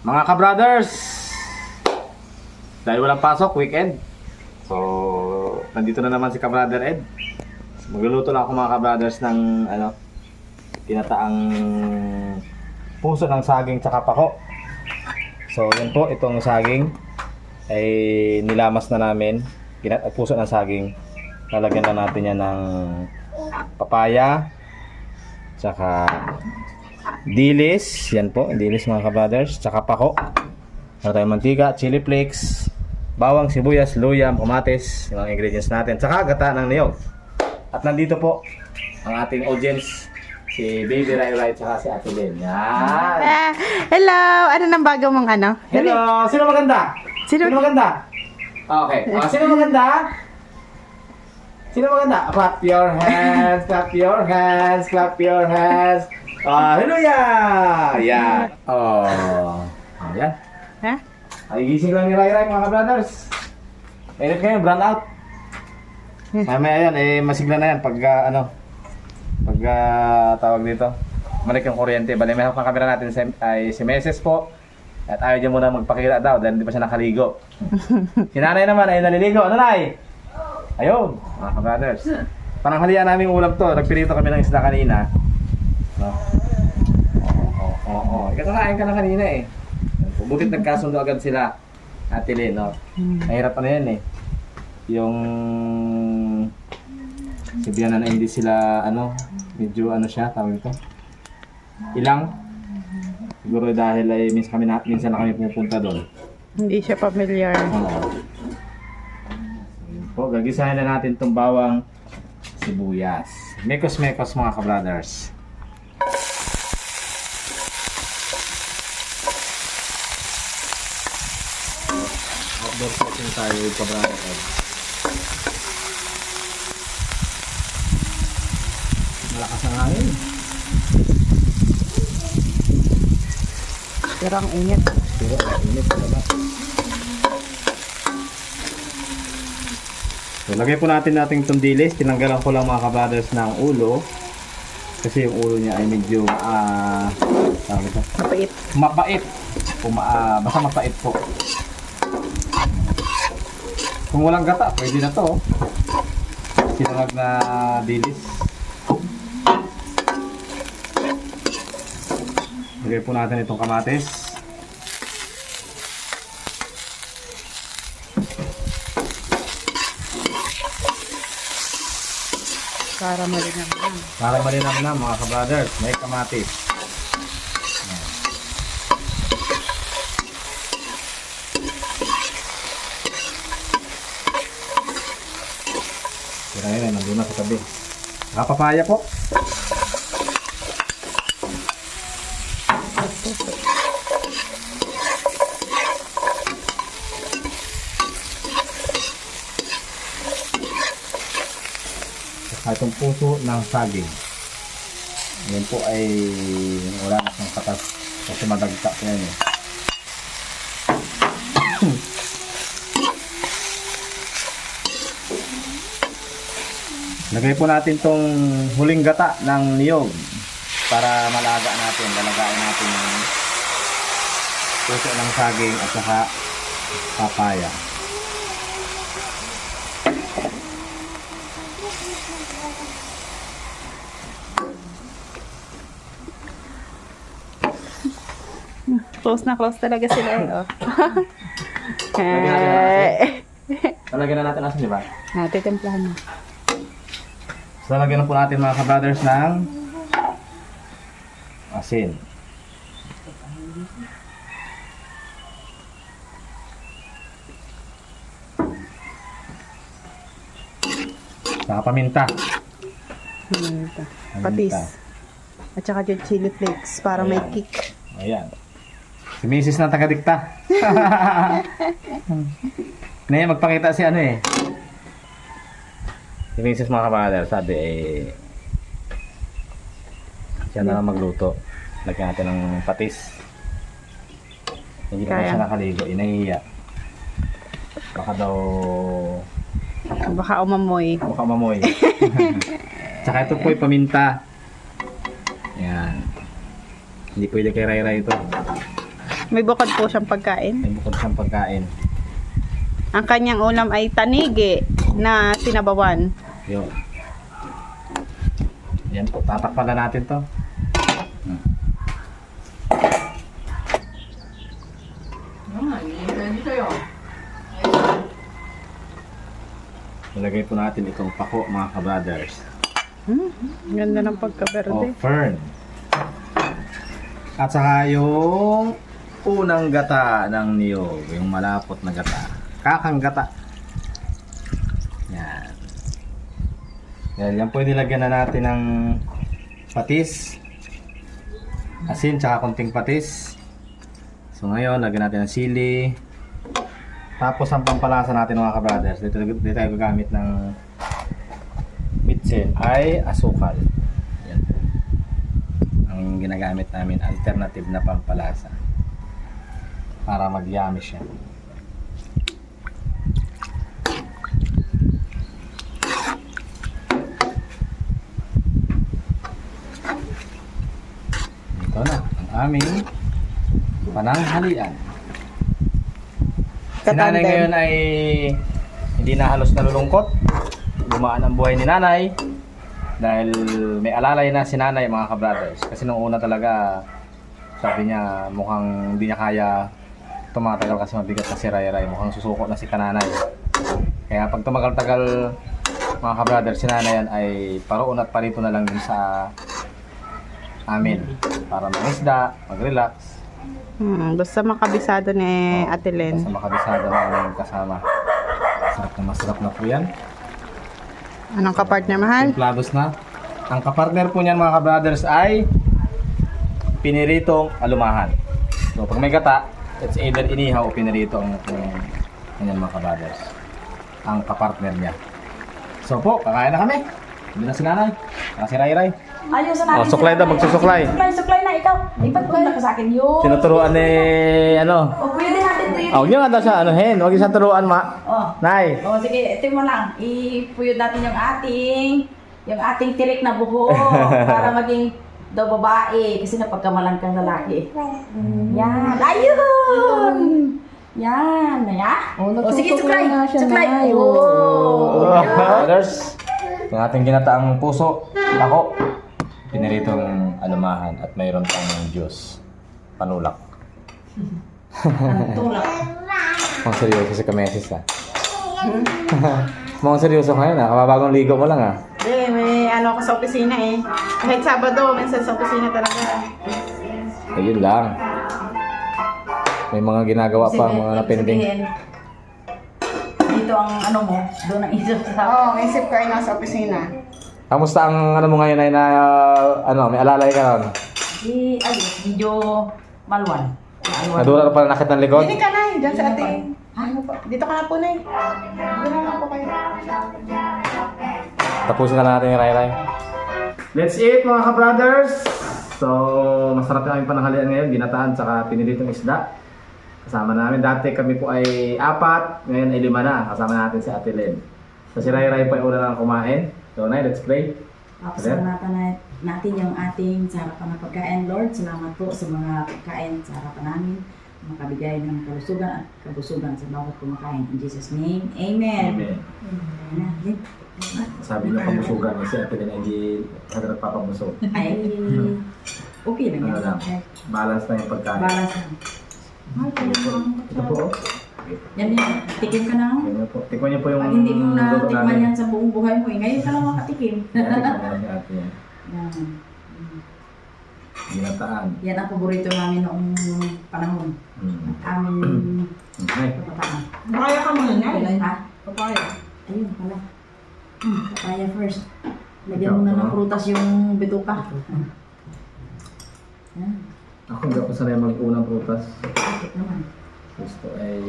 Mga ka-brothers, dahil walang pasok, weekend. So, nandito na naman si ka-brother Ed. Magluluto lang ako mga ka-brothers ng tinataang puso ng saging tsaka pako. So, yan po, itong saging ay nilamas na namin. Puso ng saging. Lalagyan na natin yan ng papaya tsaka dilis. Yan po, dilis mga ka-brothers. Tsaka pako. Meron tayong mantika, chili flakes, bawang, sibuyas, luya, kamatis. Yung mga ingredients natin. Tsaka gata ng niyog. At nandito po ang ating audience, si Baby Rai Rai tsaka si Ate Lynn. Yan. Hello! Ano nang bago mong ano? Hello! Sino maganda? Sino maganda? Okay. Sino maganda? Sino maganda? Clap your hands, clap your hands, clap your hands. Hallelujah! Yan. Yan. Ha? Ay, gising lang ni Rai Rai mga ka-brothers. Mainit kayo, brand out. Mamaya yan, masigla na yan pagka tawag dito. Balik yung kuryente. Bali, may hapang camera natin ay si Meses po. At ayaw niya muna magpakita daw dahil hindi pa siya nakaligo. Si nanay naman ay naliligo. Ano, Nay? Ayun, mga ka-brothers. Pananghalian namin ulam to. Nagpirito kami ng isda kanina. No? Ikakakain ka na kanina eh. Bukit nagkasundo agad sila, Ate Lynn, no? Mahirap na yan eh. Yung sabihan na hindi sila medyo siya, tawag ito. Ilang. Siguro dahil ay minsan na kami pupunta doon. Hindi siya familiar. Po, gagisahin na natin itong bawang sibuyas. Mekos-mekos mga ka-brothers. Outdoor cooking tayo ka-brothers. Malakas ang hangin. Pero ang init. Pero ang init talaga. So, lagay po natin itong dilis. Tinanggalan ko lang mga ka-brothers ng ulo. Kasi yung ulo niya ay medyo Mapait. mapait. Basta mapait po. Kung walang gata, pwede na to. Sinangag na dilis. Lagay po natin itong kamatis. Para malinam lang. Para malinam na mga ka-brothers, may kamatis. Ayan. Tira yun, nandun na sa tabi. Nakapapaya po. Itong puso ng saging. Yan po ay wala na siyang katas kasi madagta po yan eh. Lagay po natin tong huling gata ng niyog para malaga natin. Lalagain natin yung puso ng saging at saka papaya. Close na close talaga sila eh. Oh. Lalagyan na natin asin, di ba? Titimplahan mo. So, lalagyan na po natin mga ka-brothers ng asin. Saka paminta. Patis. At saka yung chili flakes para may kick. Ayan. Si Mrs. na taga-dikta. Ngayon, magpakita si si Mrs. mga ka-brother, sabi siya na lang magluto. Lagyan natin ng patis. Hindi na siya nakaligo, inahiya. Baka daw Baka umamoy. Tsaka ito po ay paminta. Yan. Hindi pwede kay Rai Rai ito. May bukod po siyang pagkain. May bukod siyang pagkain. Ang kanyang ulam ay tanigi na sinabawan. Yun. Yan po, tatakpan na natin to. Ilagay po natin itong pako mga ka-brothers. Ganda ng O pagkaberde. fern. At saka yung unang gata ng niyog, yung malapot na gata. Kakang gata. Yan. Yan po nilagyan na natin ng patis. Asin tsaka konting patis. So ngayon, lagyan natin ng sili. Tapos ang pampalasa natin mga ka-brothers, dito tayo gagamit ng mitsen ay asukal. Yan. Ang ginagamit namin alternative na pampalasa para mag-yummy siya. Ito na ang aming pananghalian. Si nanay ngayon ay hindi na halos nalulungkot. Gumaan ang buhay ni nanay dahil may alalay na si nanay mga ka-brothers. Kasi nung una talaga sabi niya mukhang hindi niya kaya tumatagal kasi mabigat na si Ray. Mukhang susuko na si kananay. Kaya pag tumagal-tagal mga ka-brothers, si nanay yan ay paroon at parito na lang din sa amin para mag-isda, mag-relax. Basta makabisado ni Ate Len. Basta makabisado na aming kasama. Masarap na po yan. Anong kapartner, mahal? Templados na. Ang kapartner po niyan mga ka-brothers ay piniritong alumahan. So pag may gata, it's either inihaw o pinirito ang ganyan mga ka-brothers. Ang kapartner niya. So po, kakain na kami. Hindi na si nanay. Saka si Ray. Ayun sa natin. Oh, suklay daw, magsusuklay. Suklay na ikaw. Ipagpunta ka sa akin yun. Sinuturuan ni ano. O, pwede natin ito yun. Oh, yun nga daw siya, ano hen. Huwag isang turuan, ma. Oh. Nay. O, sige, ito mo lang. Ipuyod natin yung ating tirik na buhok para maging daw babae kasi napagkamalang kang lalaki. Yan. Ayun! Yan. Ya? O, sige, suklay. Suklay. Oh. Brothers, yung ating ginataang puso, ako, piniritong alumahan at mayroon pang juice, panulak. Anong tulak? Mukhang seryoso si Kamesis ha. Mukhang seryoso ka yun ha, kababagong ligo mo lang ha. May ano ako sa opisina eh. Kahit Sabado, minsan sa opisina talaga. Ayun lang. May mga ginagawa pa, mga napending. Dito ang ano mo, doon ang isip sa... Oo, may isip ko ay nasa opisina. Kamusta ang ano mo ngayon ay na, ano, may alalay ka nun? Medyo malwan. Nadura ka pala nakit ng likod? Dito ka na, dyan sa ating... Ano po? Dito ka na po na eh. Dito na po kayo. Tapusin na natin yung Ray. Let's eat mga ka-brothers! So, masarap yung aming pananghalian ngayon, ginataan tsaka piniritong isda. Kasama namin, dati kami po ay 4, ngayon ay 5 na. Kasama natin si Ate Len. So si Ray pa yung una lang kumain. So Nay, let's pray. Pasalamatan natin yung ating sa harapan ng pagkain, Lord. Salamat po sa mga pagkain sa harapan namin. Makabigay ng kalusugan at kabusugan sa bawat kumakain. In Jesus' name, Amen. Amen. Sabi niyo pamusugan, kasi Ate Len ay hindi nagpapabusog. Ay, okay lang Ano lang, yan. balance na yung pagkain. Balance lang. Ito po. Yan yan. Tikim ka na. Tingnan po. Tikman niyo po yung Pag hindi mo na luto tikman namin. yan sa buong buhay mo, ngayon ka lang makatikim. Tikman namin si Ate yan. Yan. Ginataan. Yan ang paborito namin noong panahon. Amin Okay. kabataan. Kaya ka muna na. Ha? Papaya. Ayun pala. Papaya first. Lagyan mo na ng prutas yung bituka. Yan. Ako hindi ako sanay mag-unang prutas. Bakit naman? Gusto ay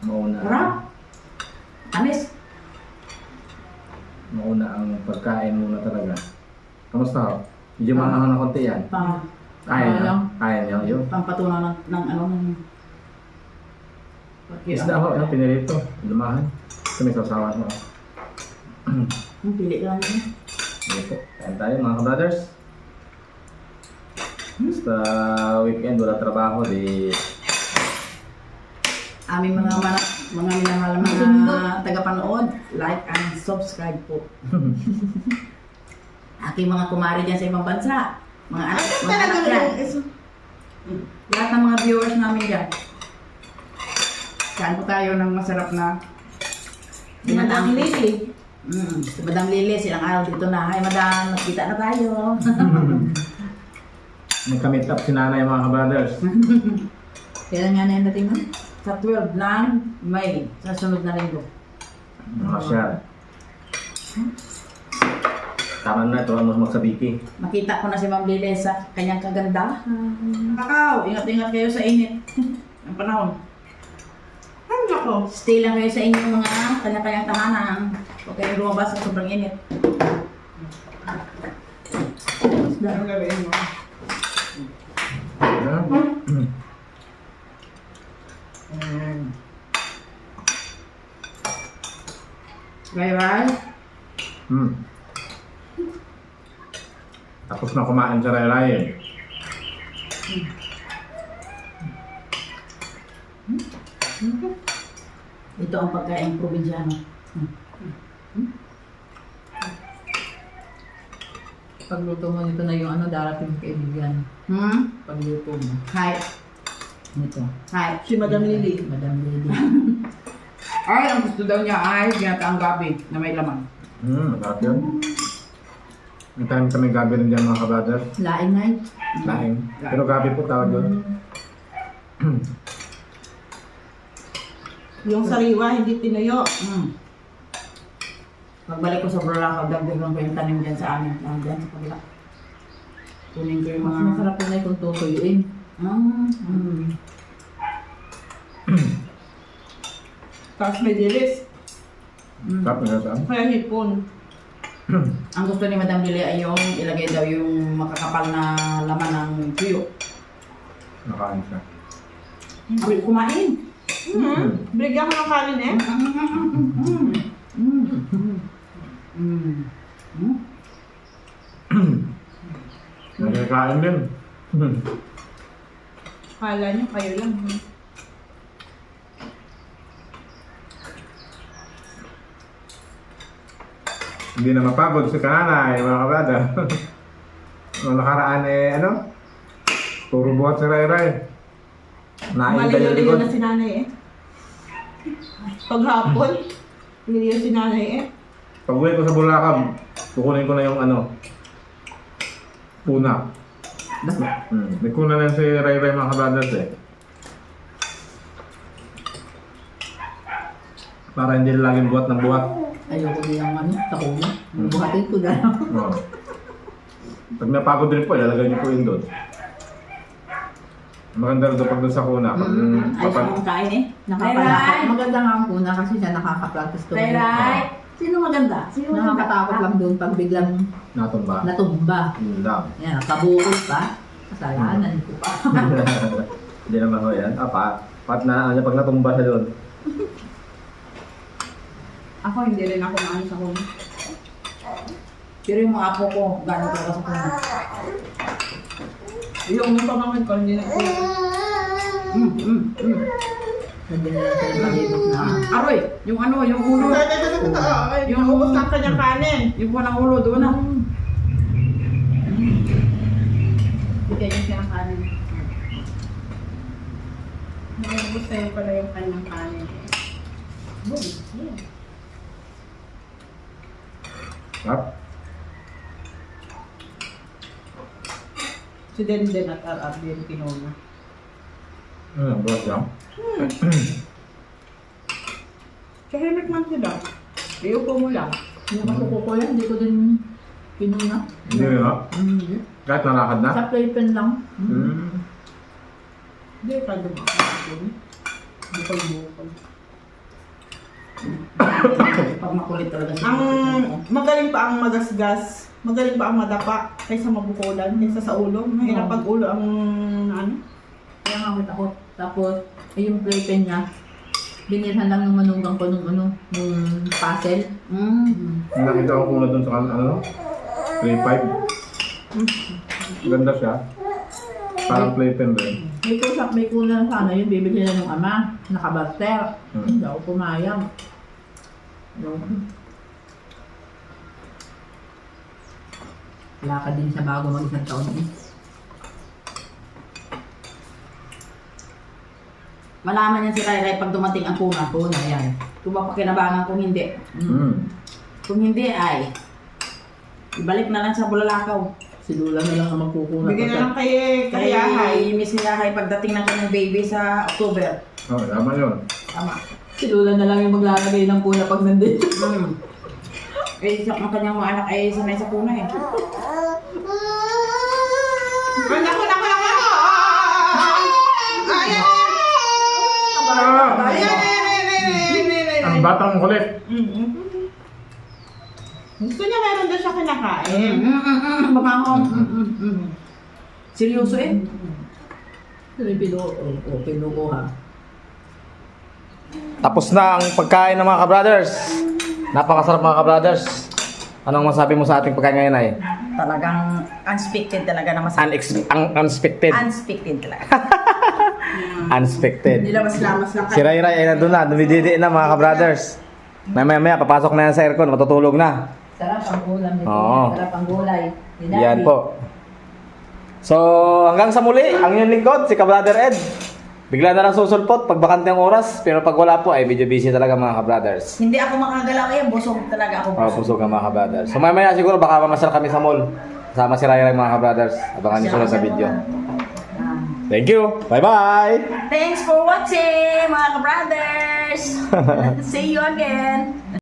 mauna. Sarap. Amis. Mauna ang pagkain muna talaga. Kamusta ho? Medyo maanghang na konti yan. Kaya niyo? Kaya niyo? Yun. Pampatunaw ng ano ng... Isda ho, ano, pinirito. Lumahan. Ito may sasawan mo. Pili ka lang yun. Hindi po. Kain tayo mga ka-brothers. Basta weekend, wala trabaho, di... Aming mga minamahal mga tagapanood, like and subscribe po. Aking mga kumari dyan sa ibang bansa, mga anak yan. Lahat ng mga viewers namin dyan. Kain po tayo ng masarap na Madam Lily. Si Madam Lily, silang araw dito na. Hi Madam, nakita na tayo. Nagka-meet up si nanay mga ka-brothers. Kailan nga na yung dating mo? Sa 12 ng May, sa sunod na linggo. Makasyal. Tama na ito, ano magsabiki. Makita ko na si Ma'am Lily sa kanyang kagandahan. Kakao, ingat-ingat kayo sa init. Ang panahon. Ano ako? Stay lang kayo sa inyong mga kanya-kanyang tahanan. Huwag kayong lumabas sa sobrang init. Ano gawin mo? Ray-ray? Tapos na kumain sa Ray-Ray eh. Ito ang pagkain probinsyano. Pagluto mo nito na yung darating kaibigan. Pagluto mo. Hi. Nito. Hi. Si Madam Lily. Madam Lady. Ay, ang gusto daw niya ay ginataang gabi na may laman. Masarap yun. May time kami gabi rin dyan mga ka-brothers. Laing night. Laing. Pero gabi po tawag yun. Yung sariwa, hindi tinuyo. Pagbalik ko sa Boracay, dagdagan ko yung tanim dyan sa amin. Dyan sa kabila. Kunin ko yung Mas mga... masarap yun ay kung tutuyuin. Tapos may dilis. Sarap na saan? Kaya hipon. Ang gusto ni Madam Lily ay yung ilagay daw yung makakapal na laman ng tuyo. Nakain siya. Ay, kumain! Bigyan ko ng kanin eh. Nagkakain din. Kala nyo, kayo lang. Hindi na mapagod si kananay mga ka-brother. Nung nakaraan eh ano? Puro buhat si Ray-Ray. Nain kayo Maliliyo likod. na si nanay eh. Paghapon, niliyo si nanay eh. Pag uwi ko sa Bulacan, kukunin ko na yung ano, puna. May kuna na si Ray-Ray mga ka-brothers eh. Para hindi laging buhat ng buhat. Ayoko din ang takuna. Buhatin ko na. Oo. Pag napagod rin po, ilalagay niyo po yun doon. Maganda rin doon pag doon sa kuna. Pag Ayos ang kain eh. Nakapalakot. Maganda nga ang kuna kasi siya nakaka-practice to. Ray-Ray! Sino maganda? Sino maganda? Nakakatakot lang doon pag biglang natumba. natumba. Yun lang. Yan, nakabukod pa. Kasalanan ko pa. Hindi naman ho yan. Pat na, pag natumba siya doon. Ako, hindi rin ako maano sa kuna. Pero yung mga apo ko, gano'n talaga sa kuna. Yung pamangkin ko, hindi na ko. Hindi na lang tayo malibot na. Aroy! Yung ano, yung ulo. Yung ubos ng kanyang kanin. Yung po ng ulo doon na. Bigyan niya siya ng kanin. Ubos na yun pala yung kanyang kanin. Sarap. Si Denden at Arab din kinuna. Buhat lang. Kahimik man sila. Iupo mo lang. Yung masuko ko yan, hindi ko din pinuna. Hindi rin ha? Hindi. Kahit nalakad na? Sa playpen lang. Hindi ka dumakakapon. Bukol-bukol. Pag makulit talaga siya. Ang magaling pa ang magasgas. Magaling pa ang madapa kaysa mabukulan, kaysa sa ulo. Mahirap pag ulo ang ano. Kaya nga ako takot. Tapos, yung playpen niya, binirhan lang ng manugang ko nung nung puzzle. Nakita ko kuna doon sa ano? 3.5. Ganda siya. Parang playpen rin. May kuna sana yun, bibili na ng ama. Nakabarter. Hmm. Hindi ako pumayag. No. Wala ka din sa bago mag-isang taon eh. Malaman yan si Ray pag dumating ang kuna. Kuna, yan. Kung mapakinabangan kung hindi. Kung hindi ay, ibalik na lang sa Bulalakaw. Si Lula na lang ang magkukuna. Bigyan na lang kay Kay Yahay. Miss Yahay pagdating ng kanyang baby sa October. Oh, tama yun. Tama. Si Lula na lang yung maglalagay ng kuna pag nandito. Eh, ang kanyang mga anak ay sanay sa kuna eh. Ay, naku! Ang batang kulit. Gusto niya meron daw siya kinakain. Bamangong. Seryoso eh. Pinuko ha. Tapos na ang pagkain ng mga ka-brothers. Napakasarap mga ka-brothers. Anong masabi mo sa ating pagkain ngayon ay? Talagang unexpected talaga na masarap. Unexpected. Unexpected talaga. Unexpected. Nilamas-lamas lang Si Ray ay nandun na, dumididi na mga ka-brothers. Maya papasok na yan sa aircon, matutulog na. Sarap ang ulam nito. Oo. Sarap ang gulay. Yan po. So, hanggang sa muli, ang inyong lingkod, si ka-brother Ed. Bigla na lang susulpot pag bakante ang oras, pero pag wala po ay medyo busy talaga mga ka-brothers. Hindi ako makagalaw eh. Busog talaga ako. Mga pusog ang mga ka-brothers. So maya siguro baka mamasal kami sa mall. Kasama si Ray mga ka-brothers. Abangan niyo sa video. Thank you. Bye-bye. Thanks for watching mga ka-brothers. See you again.